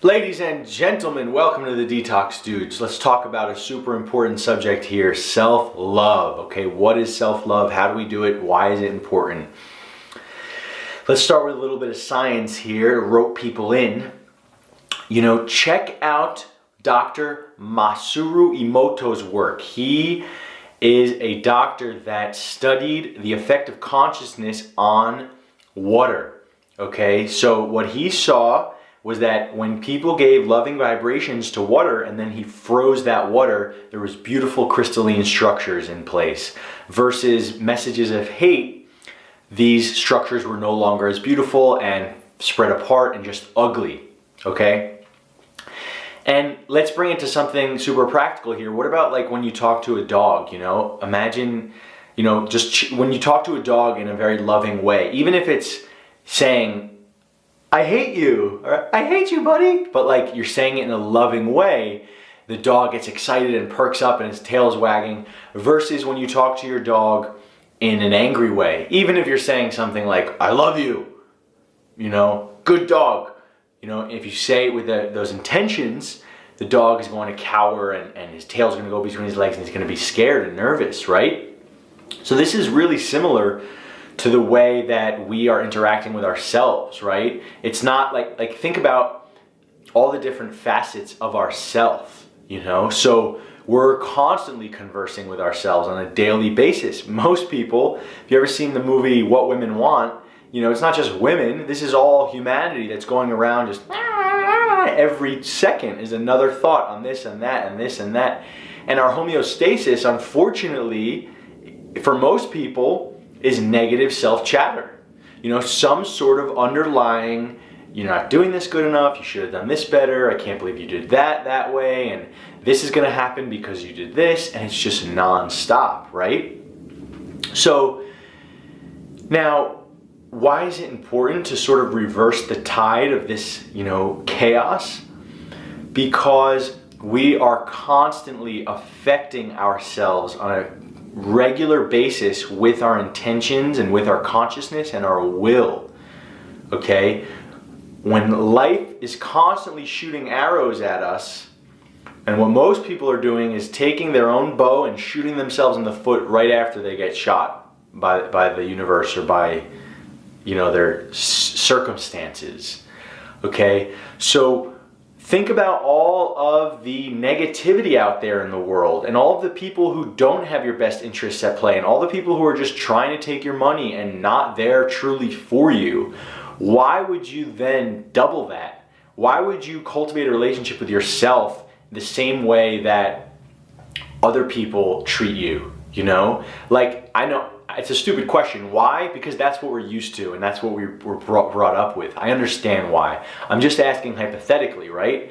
Ladies and gentlemen, welcome to the Detox Dudes. Let's talk about a super important subject here, self-love. Okay, what is self-love? How do we do it? Why is it important? Let's start with a little bit of science here to rope people in. Check out Dr. Masaru Emoto's work. He is a doctor that studied the effect of consciousness on water. Okay, so what he saw was that when people gave loving vibrations to water and then he froze that water, there was beautiful crystalline structures in place. Versus messages of hate, these structures were no longer as beautiful and spread apart and just ugly, okay? And let's bring it to something super practical here. What about like when you talk to a dog, Imagine, just when you talk to a dog in a very loving way, even if it's saying, I hate you, or I hate you, buddy. But like you're saying it in a loving way, the dog gets excited and perks up and his tail's wagging, versus when you talk to your dog in an angry way. Even if you're saying something like, I love you, good dog. If you say it with those intentions, the dog is going to cower and his tail's going to go between his legs and he's going to be scared and nervous, right? So this is really similar to the way that we are interacting with ourselves, right? It's not like think about all the different facets of ourself, So we're constantly conversing with ourselves on a daily basis. Most people, if you ever seen the movie What Women Want, it's not just women, this is all humanity that's going around just every second is another thought on this and that and this and that. And our homeostasis, unfortunately, for most people, is negative self-chatter. Some sort of underlying, you're not doing this good enough, you should have done this better, I can't believe you did that way, and this is gonna happen because you did this, and it's just non-stop, right? So now, why is it important to sort of reverse the tide of this, chaos? Because we are constantly affecting ourselves on a regular basis with our intentions and with our consciousness and our will, okay? When life is constantly shooting arrows at us, and what most people are doing is taking their own bow and shooting themselves in the foot right after they get shot by the universe or by, their circumstances, okay? So think about all of the negativity out there in the world and all of the people who don't have your best interests at play and all the people who are just trying to take your money and not there truly for you. Why would you then double that? Why would you cultivate a relationship with yourself the same way that other people treat you, Like, I know it's a stupid question. Why? Because that's what we're used to and that's what we were brought up with. I understand why. I'm just asking hypothetically, right?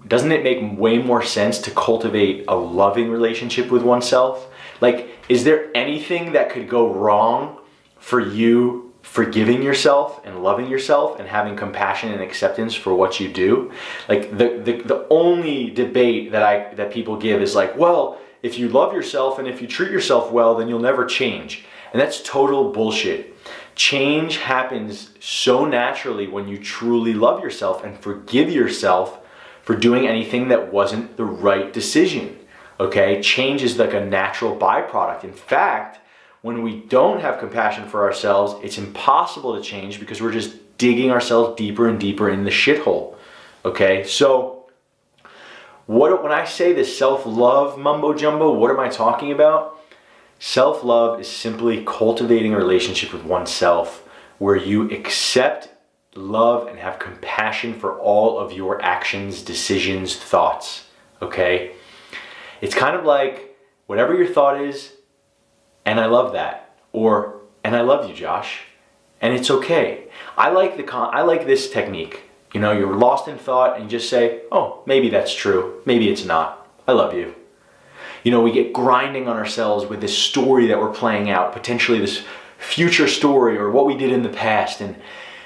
Doesn't it make way more sense to cultivate a loving relationship with oneself? Like, is there anything that could go wrong for you forgiving yourself and loving yourself and having compassion and acceptance for what you do? Like, the only debate that people give is like, well, if you love yourself and if you treat yourself well, then you'll never change. And that's total bullshit. Change happens so naturally when you truly love yourself and forgive yourself for doing anything that wasn't the right decision, okay? Change is like a natural byproduct. In fact, when we don't have compassion for ourselves, it's impossible to change because we're just digging ourselves deeper and deeper in the shithole, okay? So, when I say this self-love mumbo jumbo, what am I talking about? Self-love is simply cultivating a relationship with oneself where you accept, love, and have compassion for all of your actions, decisions, thoughts, okay? It's kind of like whatever your thought is, and I love that, or and I love you, Josh, and it's okay. I like this technique. You're lost in thought and you just say, oh, maybe that's true. Maybe it's not. I love you. We get grinding on ourselves with this story that we're playing out, potentially this future story or what we did in the past. And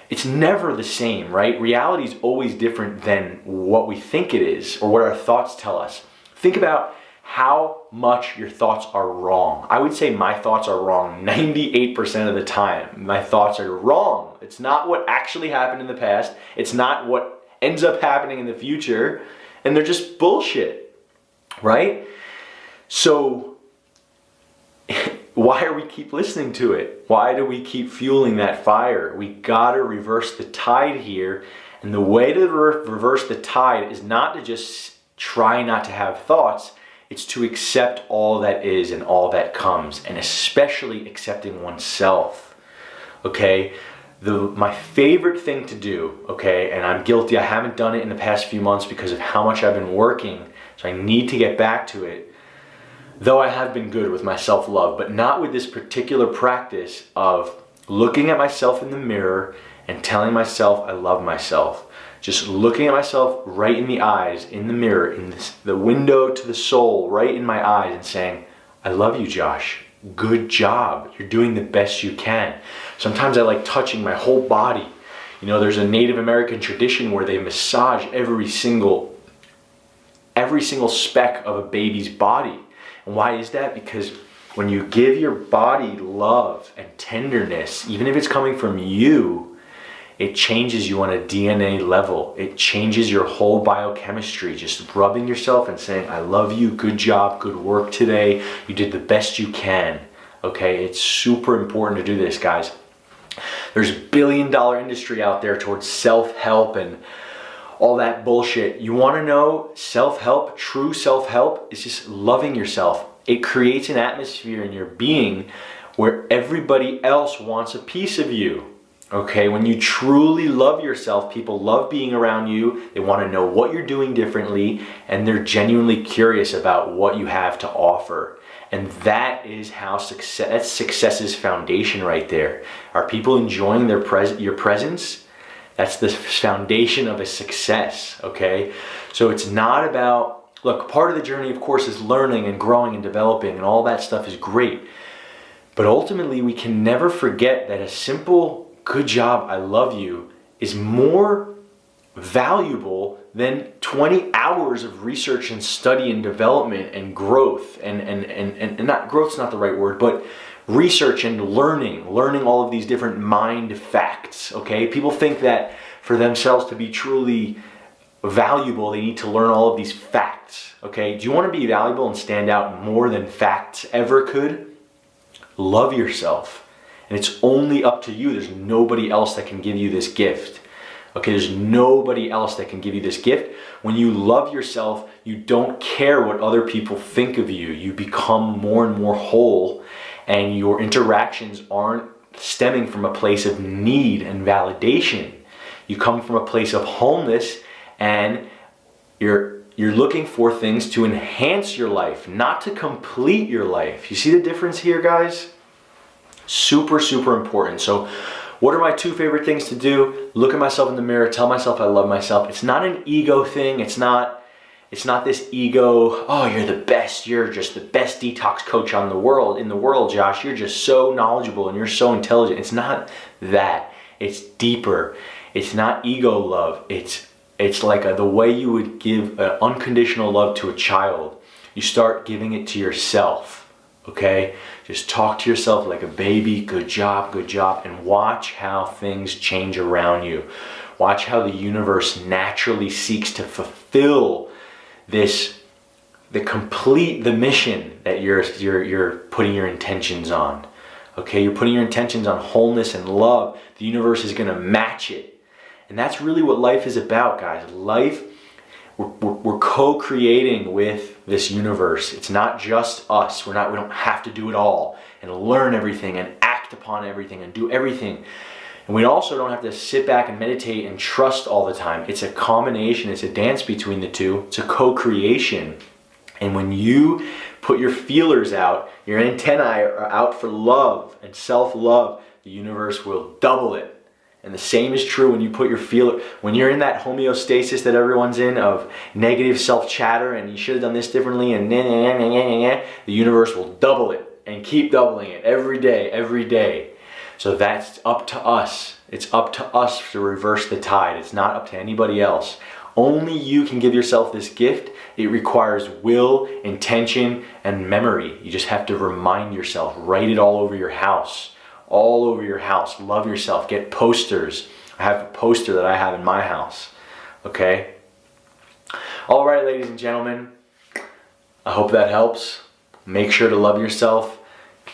it's never the same, right? Reality is always different than what we think it is or what our thoughts tell us. Think about how much your thoughts are wrong. I would say my thoughts are wrong 98% of the time. My thoughts are wrong. It's not what actually happened in the past. It's not what ends up happening in the future, and they're just bullshit, right? So why are we keep listening to it? Why do we keep fueling that fire? We gotta reverse the tide here. And the way to reverse the tide is not to just try not to have thoughts, it's to accept all that is and all that comes, and especially accepting oneself, okay? My favorite thing to do, okay, and I'm guilty, I haven't done it in the past few months because of how much I've been working, so I need to get back to it, though I have been good with my self-love, but not with this particular practice of looking at myself in the mirror and telling myself I love myself. Just looking at myself right in the eyes, in the mirror, in the window to the soul, right in my eyes, and saying, I love you, Josh. Good job. You're doing the best you can. Sometimes I like touching my whole body. You know, there's a Native American tradition where they massage every single speck of a baby's body. And why is that? Because when you give your body love and tenderness, even if it's coming from you, it changes you on a DNA level. It changes your whole biochemistry. Just rubbing yourself and saying, I love you, good job, good work today. You did the best you can. Okay, it's super important to do this, guys. There's a billion-dollar industry out there towards self-help and all that bullshit. You want to know self-help, true self-help is just loving yourself. It creates an atmosphere in your being where everybody else wants a piece of you. Okay, when you truly love yourself, people love being around you, they want to know what you're doing differently, and they're genuinely curious about what you have to offer. And that is how that's success's foundation right there. Are people enjoying your presence? That's the foundation of a success, okay? So it's not about, look, part of the journey, of course, is learning and growing and developing, and all that stuff is great. But ultimately, we can never forget that a simple good job, I love you, is more valuable than 20 hours of research and study and development and growth. And not growth's not the right word, but research and learning all of these different mind facts, okay? People think that for themselves to be truly valuable, they need to learn all of these facts, okay? Do you want to be valuable and stand out more than facts ever could? Love yourself. And it's only up to you. There's nobody else that can give you this gift. Okay, there's nobody else that can give you this gift. When you love yourself, you don't care what other people think of you. You become more and more whole, and your interactions aren't stemming from a place of need and validation. You come from a place of wholeness, and you're looking for things to enhance your life, not to complete your life. You see the difference here, guys? Super, super important. So what are my two favorite things to do? Look at myself in the mirror, tell myself I love myself. It's not an ego thing. It's not this ego, oh, you're the best. You're just the best detox coach in the world, Josh. You're just so knowledgeable and you're so intelligent. It's not that. It's deeper. It's not ego love. It's like the way you would give unconditional love to a child. You start giving it to yourself. Okay, just talk to yourself like a baby. Good job, and watch how things change around you. Watch how the universe naturally seeks to fulfill the mission that you're putting your intentions on. Okay, you're putting your intentions on wholeness and love. The universe is going to match it, and that's really what life is about, guys. Life. We're co-creating with this universe. It's not just us. We don't have to do it all and learn everything and act upon everything and do everything. And we also don't have to sit back and meditate and trust all the time. It's a combination. It's a dance between the two. It's a co-creation. And when you put your feelers out, your antennae are out for love and self-love, the universe will double it. And the same is true when you put your when you're in that homeostasis that everyone's in of negative self-chatter and you should have done this differently and the universe will double it and keep doubling it every day. So that's up to us. It's up to us to reverse the tide. It's not up to anybody else. Only you can give yourself this gift. It requires will, intention, and memory. You just have to remind yourself. Write it all over your house. All over your house. Love yourself. Get posters. I have a poster that I have in my house. okay? All right, ladies and gentlemen, I hope that helps. Make sure to love yourself.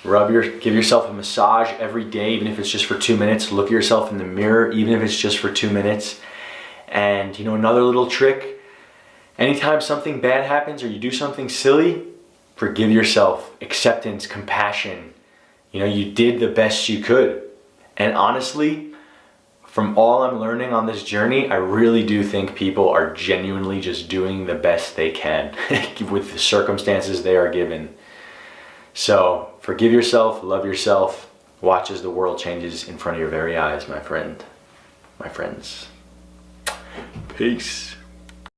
Give yourself a massage every day, even if it's just for 2 minutes. Look at yourself in the mirror, even if it's just for 2 minutes. And you know, another little trick, anytime something bad happens or you do something silly, forgive yourself. Acceptance, compassion. You know, you did the best you could. And honestly, from all I'm learning on this journey, I really do think people are genuinely just doing the best they can with the circumstances they are given. So forgive yourself, love yourself, watch as the world changes in front of your very eyes, my friends. Peace.